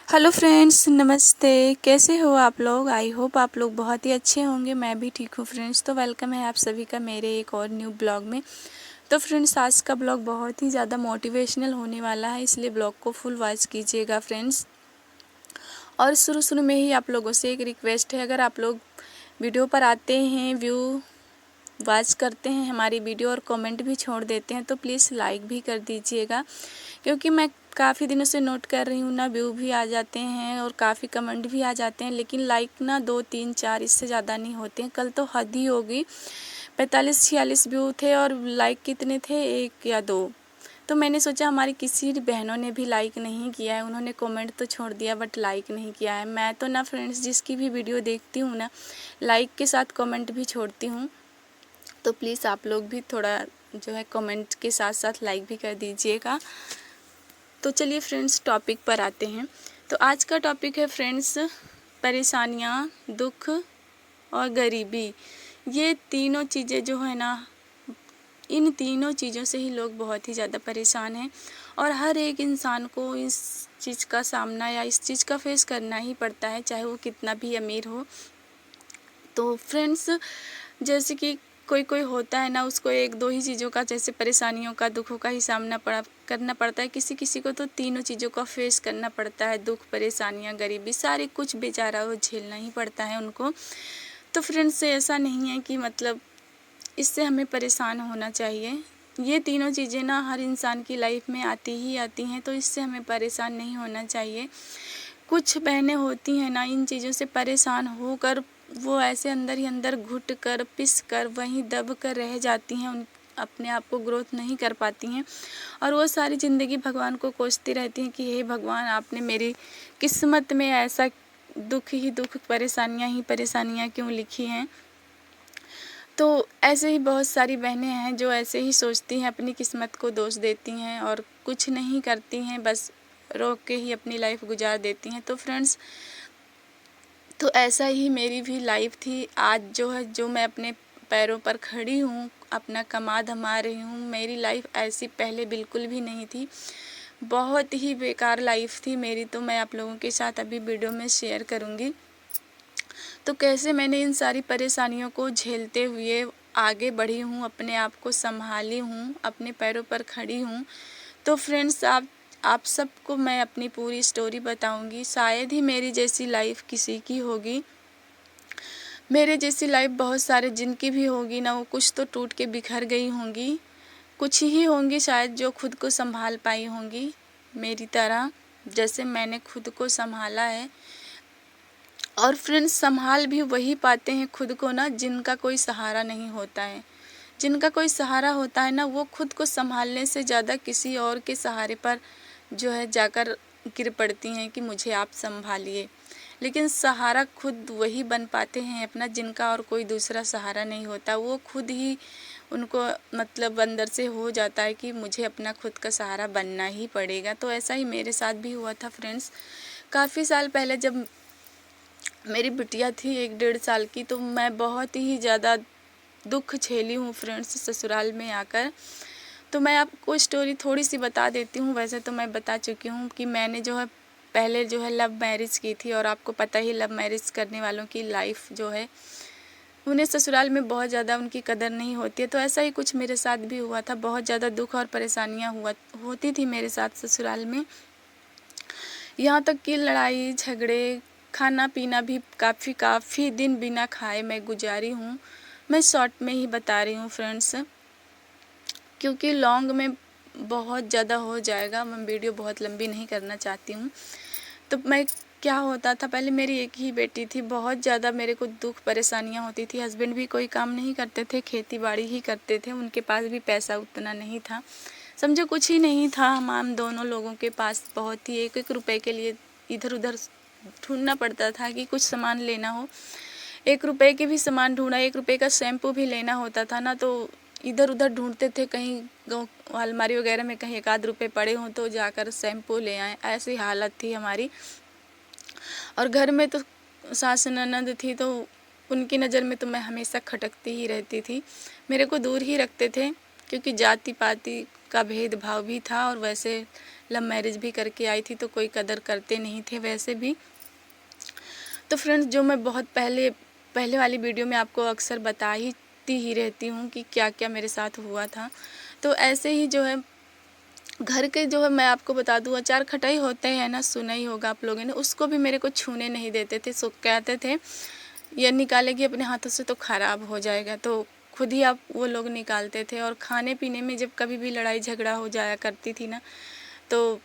Hello friends, नमस्ते। कैसे हो आप लोग? आई होप आप लोग बहुत ही अच्छे होंगे। मैं भी ठीक हूँ फ्रेंड्स। तो वेलकम है आप सभी का मेरे एक और न्यू ब्लॉग में। तो फ्रेंड्स, आज का ब्लॉग बहुत ही ज़्यादा मोटिवेशनल होने वाला है, इसलिए ब्लॉग को फुल वॉच कीजिएगा फ्रेंड्स। और शुरू में ही आप लोगों से एक रिक्वेस्ट है, अगर आप लोग वीडियो पर आते हैं, व्यू वॉच करते हैं हमारी वीडियो और कमेंट भी छोड़ देते हैं, तो प्लीज़ लाइक भी कर दीजिएगा, क्योंकि मैं काफ़ी दिनों से नोट कर रही हूँ ना, व्यू भी आ जाते हैं और काफ़ी कमेंट भी आ जाते हैं, लेकिन लाइक ना 2 3 4 इससे ज़्यादा नहीं होते हैं। कल तो हद ही होगी, 45-46 व्यू थे और लाइक कितने थे, 1 या 2। तो मैंने सोचा हमारी किसी बहनों ने भी लाइक नहीं किया है, उन्होंने कमेंट तो छोड़ दिया बट लाइक नहीं किया है। मैं तो ना फ्रेंड्स, जिसकी भी वीडियो देखती हूँ ना, लाइक के साथ कमेंट भी छोड़ती हूँ। तो प्लीज़ आप लोग भी थोड़ा जो है कमेंट के साथ साथ लाइक भी कर दीजिएगा। तो चलिए फ्रेंड्स, टॉपिक पर आते हैं। तो आज का टॉपिक है फ्रेंड्स, परेशानियाँ, दुख और गरीबी। ये तीनों चीज़ें जो है ना, इन तीनों चीज़ों से ही लोग बहुत ही ज़्यादा परेशान हैं और हर एक इंसान को इस चीज़ का सामना या इस चीज़ का फेस करना ही पड़ता है, चाहे वो कितना भी अमीर हो। तो फ्रेंड्स, जैसे कि कोई होता है ना, उसको 1-2 ही चीज़ों का, जैसे परेशानियों का, दुखों का ही सामना करना पड़ता है। किसी को तो तीनों चीज़ों का फेस करना पड़ता है, दुख, परेशानियाँ, गरीबी, सारे कुछ बेचारा वो झेलना ही पड़ता है उनको। तो फ्रेंड्स, ऐसा नहीं है कि मतलब इससे हमें परेशान होना चाहिए। ये तीनों चीज़ें ना हर इंसान की लाइफ में आती ही आती हैं, तो इससे हमें परेशान नहीं होना चाहिए। कुछ बहनें होती हैं ना, इन चीज़ों से परेशान होकर वो ऐसे अंदर ही अंदर घुट कर, पिस कर, वहीं दब कर रह जाती हैं, उन अपने आप को ग्रोथ नहीं कर पाती हैं और वो सारी ज़िंदगी भगवान को कोसती रहती हैं कि हे भगवान, आपने मेरी किस्मत में ऐसा दुख ही दुख, परेशानियाँ ही परेशानियाँ क्यों लिखी हैं। तो ऐसे ही बहुत सारी बहनें हैं जो ऐसे ही सोचती हैं, अपनी किस्मत को दोष देती हैं और कुछ नहीं करती हैं, बस रो के ही अपनी लाइफ गुजार देती हैं। तो फ्रेंड्स, तो ऐसा ही मेरी भी लाइफ थी। आज जो है, जो मैं अपने पैरों पर खड़ी हूँ, अपना कमा धमा रही हूँ, मेरी लाइफ ऐसी पहले बिल्कुल भी नहीं थी। बहुत ही बेकार लाइफ थी मेरी, तो मैं आप लोगों के साथ अभी वीडियो में शेयर करूँगी। तो कैसे मैंने इन सारी परेशानियों को झेलते हुए आगे बढ़ी हूँ, अपने आप को संभाली हूँ, अपने पैरों पर खड़ी हूँ। तो फ्रेंड्स, आप सबको मैं अपनी पूरी स्टोरी बताऊंगी। शायद ही मेरी जैसी लाइफ किसी की होगी। मेरे जैसी लाइफ बहुत सारे जिनकी भी होगी ना, वो कुछ तो टूट के बिखर गई होंगी, कुछ ही होंगी शायद जो खुद को संभाल पाई होंगी मेरी तरह, जैसे मैंने खुद को संभाला है। और फ्रेंड्स, संभाल भी वही पाते हैं खुद को ना, जिनका कोई सहारा नहीं होता है। जिनका कोई सहारा होता है ना, वो खुद को संभालने से ज़्यादा किसी और के सहारे पर जो है जाकर गिर पड़ती हैं कि मुझे आप संभालिए। लेकिन सहारा खुद वही बन पाते हैं अपना, जिनका और कोई दूसरा सहारा नहीं होता। वो खुद ही उनको मतलब अंदर से हो जाता है कि मुझे अपना खुद का सहारा बनना ही पड़ेगा। तो ऐसा ही मेरे साथ भी हुआ था फ्रेंड्स। काफ़ी साल पहले जब मेरी बिटिया थी 1-1.5 साल की, तो मैं बहुत ही ज़्यादा दुख झेली हूँ फ्रेंड्स ससुराल में आकर। तो मैं आपको स्टोरी थोड़ी सी बता देती हूँ। वैसे तो मैं बता चुकी हूँ कि मैंने जो है पहले जो है लव मैरिज की थी, और आपको पता ही लव मैरिज करने वालों की लाइफ जो है, उन्हें ससुराल में बहुत ज़्यादा उनकी कदर नहीं होती है। तो ऐसा ही कुछ मेरे साथ भी हुआ था। बहुत ज़्यादा दुख और परेशानियाँ होती थी मेरे साथ ससुराल में। यहाँ तक कि लड़ाई झगड़े, खाना पीना भी काफ़ी दिन बिना खाए मैं गुजारी हूँ। मैं शॉर्ट में ही बता रही हूँ फ्रेंड्स, क्योंकि लॉन्ग में बहुत ज़्यादा हो जाएगा, मैं वीडियो बहुत लंबी नहीं करना चाहती हूँ। तो मैं क्या होता था, पहले मेरी एक ही बेटी थी, बहुत ज़्यादा मेरे को दुख परेशानियाँ होती थी। हस्बैंड भी कोई काम नहीं करते थे, खेती बाड़ी ही करते थे, उनके पास भी पैसा उतना नहीं था, समझो कुछ ही नहीं था। हम दोनों लोगों के पास बहुत ही 1-1 रुपए के लिए इधर उधर ढूंढना पड़ता था कि कुछ सामान लेना हो। 1 रुपए के भी सामान ढूंढा, 1 रुपए का शैम्पू भी लेना होता था ना, तो इधर उधर ढूंढते थे, कहीं अलमारी वगैरह में कहीं 1-आध रुपए पड़े हों तो जाकर शैम्पू ले आए। ऐसी हालत थी हमारी। और घर में तो सास ननद थी, तो उनकी नज़र में तो मैं हमेशा खटकती ही रहती थी। मेरे को दूर ही रखते थे, क्योंकि जाति पाति का भेदभाव भी था और वैसे लव मैरिज भी करके आई थी तो कोई कदर करते नहीं थे वैसे भी। तो फ्रेंड्स जो मैं बहुत पहले वाली वीडियो में आपको अक्सर बताती ही रहती हूँ कि क्या क्या मेरे साथ हुआ था। तो ऐसे ही जो है घर के जो है मैं आपको बता दूँ अचार खटाई होते हैं ना, सुना ही होगा आप लोगों ने, उसको भी मेरे को छूने नहीं देते थे। सो कहते थे ये निकालेगी अपने हाथों से तो ख़राब हो जाएगा, तो खुद ही आप वो लोग निकालते थे। और खाने पीने में जब कभी भी लड़ाई झगड़ा हो जाया करती थी ना, तो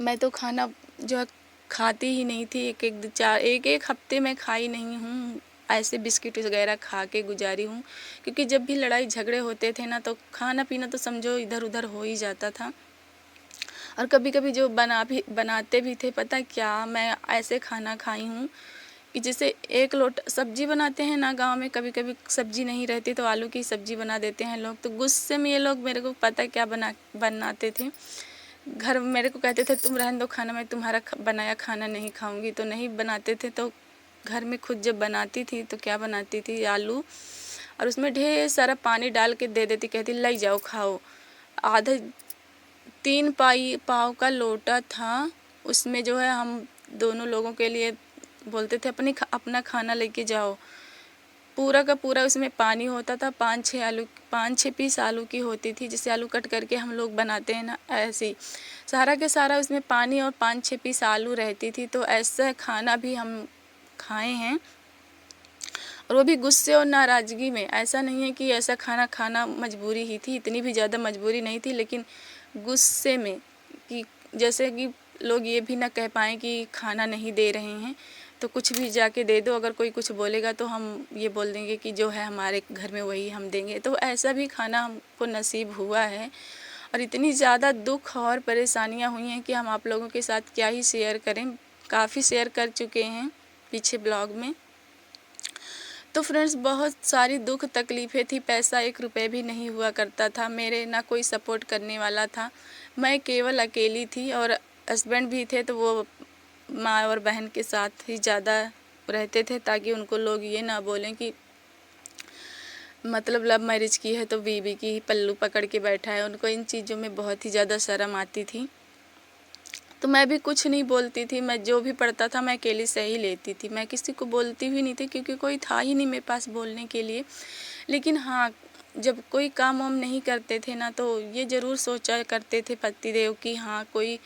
मैं तो खाना जो है खाती ही नहीं थी। एक हफ्ते में खाई नहीं हूँ, ऐसे बिस्किट वगैरह खा के गुजारी हूँ। क्योंकि जब भी लड़ाई झगड़े होते थे ना, तो खाना पीना तो समझो इधर उधर हो ही जाता था। और कभी कभी जो बनाते भी थे, पता क्या, मैं ऐसे खाना खाई हूँ कि जैसे एक लोटा सब्जी बनाते हैं ना गांव में, कभी कभी सब्जी नहीं रहती तो आलू की सब्जी बना देते हैं लोग। तो गुस्से में ये लोग मेरे को पता क्या बनाते थे, घर मेरे को कहते थे तुम रहने दो खाना, मैं तुम्हारा बनाया खाना नहीं खाऊंगी। तो नहीं बनाते थे, तो घर में खुद जब बनाती थी तो क्या बनाती थी, आलू और उसमें ढेर सारा पानी डाल के दे देती, कहती ले जाओ खाओ। आधा 3 पाव का लोटा था, उसमें जो है हम दोनों लोगों के लिए बोलते थे अपना खाना लेके जाओ। पूरा का पूरा उसमें पानी होता था। 5-6 पीस आलू की होती थी, जैसे आलू कट करके हम लोग बनाते हैं ना, ऐसे ही सारा के सारा उसमें पानी और 5-6 पीस आलू रहती थी। तो ऐसा खाना भी हम खाए हैं, और वो भी गुस्से और नाराज़गी में। ऐसा नहीं है कि ऐसा खाना खाना मजबूरी ही थी, इतनी भी ज़्यादा मजबूरी नहीं थी, लेकिन गुस्से में कि जैसे कि लोग ये भी ना कह पाएँ कि खाना नहीं दे रहे हैं तो कुछ भी जाके दे दो, अगर कोई कुछ बोलेगा तो हम ये बोल देंगे कि जो है हमारे घर में वही हम देंगे। तो ऐसा भी खाना हमको नसीब हुआ है। और इतनी ज़्यादा दुख और परेशानियां हुई हैं कि हम आप लोगों के साथ क्या ही शेयर करें, काफ़ी शेयर कर चुके हैं पीछे ब्लॉग में। तो फ्रेंड्स बहुत सारी दुख तकलीफ़ें थी, पैसा 1 रुपये भी नहीं हुआ करता था मेरे, ना कोई सपोर्ट करने वाला था। मैं केवल अकेली थी, और हस्बैंड भी थे तो वो माँ और बहन के साथ ही ज़्यादा रहते थे, ताकि उनको लोग ये ना बोलें कि मतलब लव मैरिज की है तो बीवी की ही पल्लू पकड़ के बैठा है। उनको इन चीज़ों में बहुत ही ज़्यादा शर्म आती थी। तो मैं भी कुछ नहीं बोलती थी, मैं जो भी पढ़ता था मैं अकेली से ही लेती थी, मैं किसी को बोलती भी नहीं थी क्योंकि कोई था ही नहीं मेरे पास बोलने के लिए। लेकिन हाँ, जब कोई काम वाम नहीं करते थे ना, तो ये ज़रूर सोचा करते थे पतिदेव कि हाँ कोई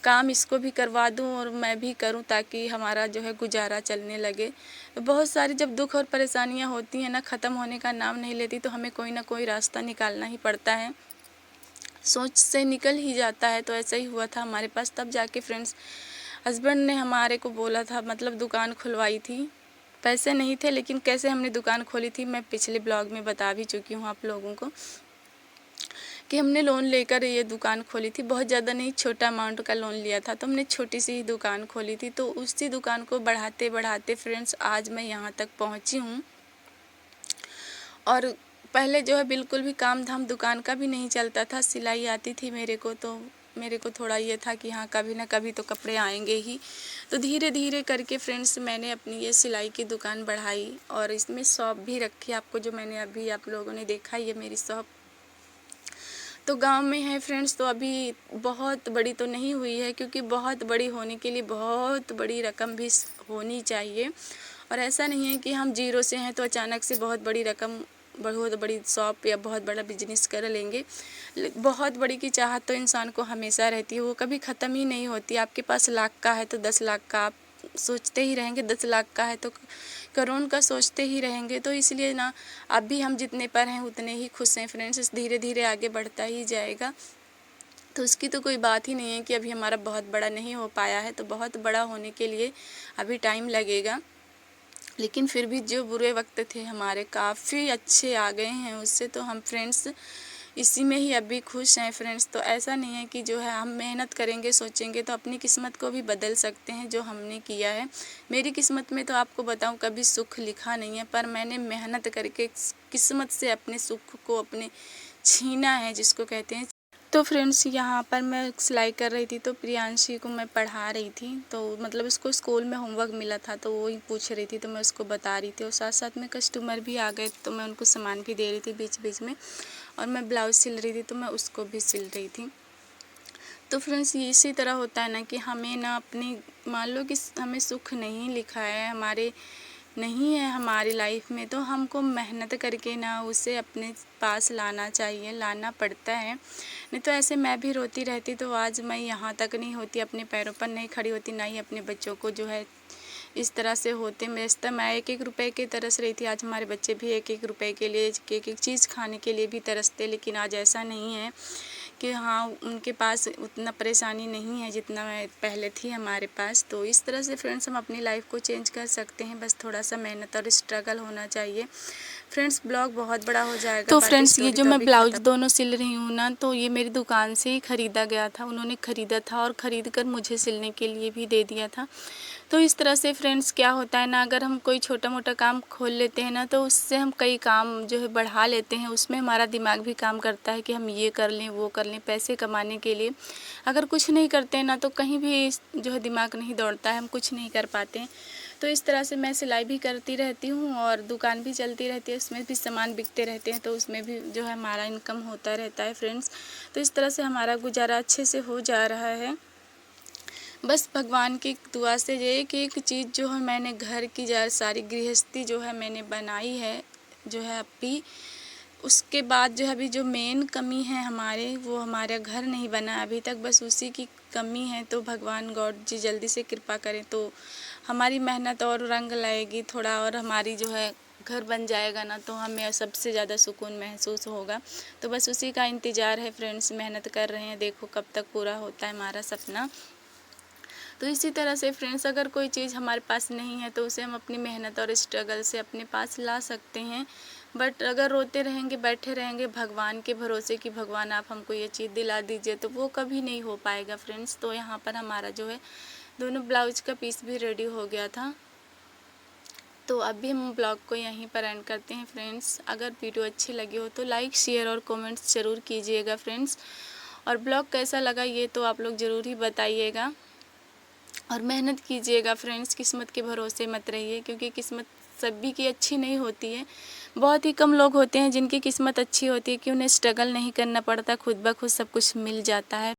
काम इसको भी करवा दूं और मैं भी करूं, ताकि हमारा जो है गुजारा चलने लगे। तो बहुत सारी जब दुख और परेशानियां होती हैं ना, ख़त्म होने का नाम नहीं लेती, तो हमें कोई ना कोई रास्ता निकालना ही पड़ता है, सोच से निकल ही जाता है। तो ऐसा ही हुआ था हमारे पास। तब जाके फ्रेंड्स हस्बैंड ने हमारे को बोला था, मतलब दुकान खुलवाई थी, पैसे नहीं थे लेकिन कैसे हमने दुकान खोली थी मैं पिछले ब्लॉग में बता भी चुकी हूँ आप लोगों को, कि हमने लोन लेकर ये दुकान खोली थी। बहुत ज़्यादा नहीं, छोटा अमाउंट का लोन लिया था, तो हमने छोटी सी ही दुकान खोली थी। तो उसी दुकान को बढ़ाते बढ़ाते फ्रेंड्स आज मैं यहाँ तक पहुँची हूँ। और पहले जो है बिल्कुल भी काम धाम दुकान का भी नहीं चलता था, सिलाई आती थी मेरे को, तो मेरे को थोड़ा ये था कि हाँ कभी ना कभी तो कपड़े आएंगे ही। तो धीरे धीरे करके फ्रेंड्स मैंने अपनी ये सिलाई की दुकान बढ़ाई, और इसमें शॉप भी रखी आपको, जो मैंने अभी आप लोगों ने देखा ये मेरी शॉप तो गांव में है फ्रेंड्स। तो अभी बहुत बड़ी तो नहीं हुई है, क्योंकि बहुत बड़ी होने के लिए बहुत बड़ी रकम भी होनी चाहिए। और ऐसा नहीं है कि हम जीरो से हैं तो अचानक से बहुत बड़ी रकम, बहुत बड़ी शॉप या बहुत बड़ा बिजनेस कर लेंगे। बहुत बड़ी की चाहत तो इंसान को हमेशा रहती है, वो कभी ख़त्म ही नहीं होती। आपके पास लाख का है तो 10 लाख का आप सोचते ही रहेंगे, 10 लाख का है तो करोड़ का सोचते ही रहेंगे। तो इसलिए ना अभी हम जितने पर हैं उतने ही खुश हैं फ्रेंड्स, धीरे धीरे आगे बढ़ता ही जाएगा। तो उसकी तो कोई बात ही नहीं है कि अभी हमारा बहुत बड़ा नहीं हो पाया है, तो बहुत बड़ा होने के लिए अभी टाइम लगेगा। लेकिन फिर भी जो बुरे वक्त थे हमारे काफ़ी अच्छे आ गए हैं उससे, तो हम फ्रेंड्स इसी में ही अभी खुश हैं फ्रेंड्स। तो ऐसा नहीं है कि जो है हम मेहनत करेंगे सोचेंगे तो अपनी किस्मत को भी बदल सकते हैं, जो हमने किया है। मेरी किस्मत में तो आपको बताऊं कभी सुख लिखा नहीं है, पर मैंने मेहनत करके किस्मत से अपने सुख को अपने छीना है, जिसको कहते हैं। तो फ्रेंड्स यहाँ पर मैं सिलाई कर रही थी, तो प्रियांशी को मैं पढ़ा रही थी। तो मतलब उसको स्कूल में होमवर्क मिला था तो वो ही पूछ रही थी, तो मैं उसको बता रही थी। और साथ साथ में कस्टमर भी आ गए तो मैं उनको सामान भी दे रही थी बीच बीच में। और मैं ब्लाउज़ सिल रही थी तो मैं उसको भी सिल रही थी। तो फ्रेंड्स ये इसी तरह होता है ना कि हमें ना अपनी, मान लो कि हमें सुख नहीं लिखा है, हमारे नहीं है हमारी लाइफ में, तो हमको मेहनत करके ना उसे अपने पास लाना चाहिए, लाना पड़ता है। नहीं तो ऐसे मैं भी रोती रहती तो आज मैं यहाँ तक नहीं होती, अपने पैरों पर नहीं खड़ी होती, ना ही अपने बच्चों को जो है इस तरह से होते। मैं एक एक रुपए के तरस रही थी, आज हमारे बच्चे भी एक एक रुपए के लिए, एक एक चीज़ खाने के लिए भी तरसते। लेकिन आज ऐसा नहीं है कि हाँ उनके पास उतना परेशानी नहीं है जितना पहले थी हमारे पास। तो इस तरह से फ्रेंड्स हम अपनी लाइफ को चेंज कर सकते हैं, बस थोड़ा सा मेहनत और स्ट्रगल होना चाहिए। फ्रेंड्स ब्लॉग बहुत बड़ा हो जाएगा। तो फ्रेंड्स ये जो मैं ब्लाउज दोनों सिल रही हूँ ना, तो ये मेरी दुकान से ही ख़रीदा गया था, उन्होंने ख़रीदा था और ख़रीद कर मुझे सिलने के लिए भी दे दिया था। तो इस तरह से फ्रेंड्स क्या होता है ना, अगर हम कोई छोटा मोटा काम खोल लेते हैं ना, तो उससे हम कई काम जो है बढ़ा लेते हैं, उसमें हमारा दिमाग भी काम करता है कि हम ये कर लें वो कर लें पैसे कमाने के लिए। अगर कुछ नहीं करते ना तो कहीं भी जो है दिमाग नहीं दौड़ता है, हम कुछ नहीं कर पाते हैं। तो इस तरह से मैं सिलाई भी करती रहती हूँ और दुकान भी चलती रहती है, उसमें भी सामान बिकते रहते हैं, तो उसमें भी जो है हमारा इनकम होता रहता है फ्रेंड्स। तो इस तरह से हमारा गुजारा अच्छे से हो जा रहा है। बस भगवान की दुआ से ये कि एक चीज़ जो है मैंने घर की सारी गृहस्थी जो है मैंने बनाई है जो है अभी, उसके बाद जो है अभी जो मेन कमी है हमारे, वो हमारा घर नहीं बना अभी तक, बस उसी की कमी है। तो भगवान गॉड जी जल्दी से कृपा करें तो हमारी मेहनत और रंग लाएगी थोड़ा, और हमारी जो है घर बन जाएगा ना, तो हमें सबसे ज़्यादा सुकून महसूस होगा। तो बस उसी का इंतज़ार है फ्रेंड्स, मेहनत कर रहे हैं, देखो कब तक पूरा होता है हमारा सपना। तो इसी तरह से फ्रेंड्स अगर कोई चीज़ हमारे पास नहीं है तो उसे हम अपनी मेहनत और स्ट्रगल से अपने पास ला सकते हैं। बट अगर रोते रहेंगे, बैठे रहेंगे भगवान के भरोसे कि भगवान आप हमको ये चीज़ दिला दीजिए, तो वो कभी नहीं हो पाएगा फ्रेंड्स। तो यहाँ पर हमारा जो है दोनों ब्लाउज का पीस भी रेडी हो गया था। तो अभी हम ब्लॉग को यहीं पर एंड करते हैं फ्रेंड्स। अगर वीडियो अच्छी लगी हो तो लाइक शेयर और कमेंट्स ज़रूर कीजिएगा फ्रेंड्स। और ब्लॉग कैसा लगा ये तो आप लोग ज़रूर ही बताइएगा। और मेहनत कीजिएगा फ्रेंड्स, किस्मत के भरोसे मत रहिए, क्योंकि किस्मत सभी की अच्छी नहीं होती है। बहुत ही कम लोग होते हैं जिनकी किस्मत अच्छी होती है कि उन्हें स्ट्रगल नहीं करना पड़ता, खुद ब खुद सब कुछ मिल जाता है।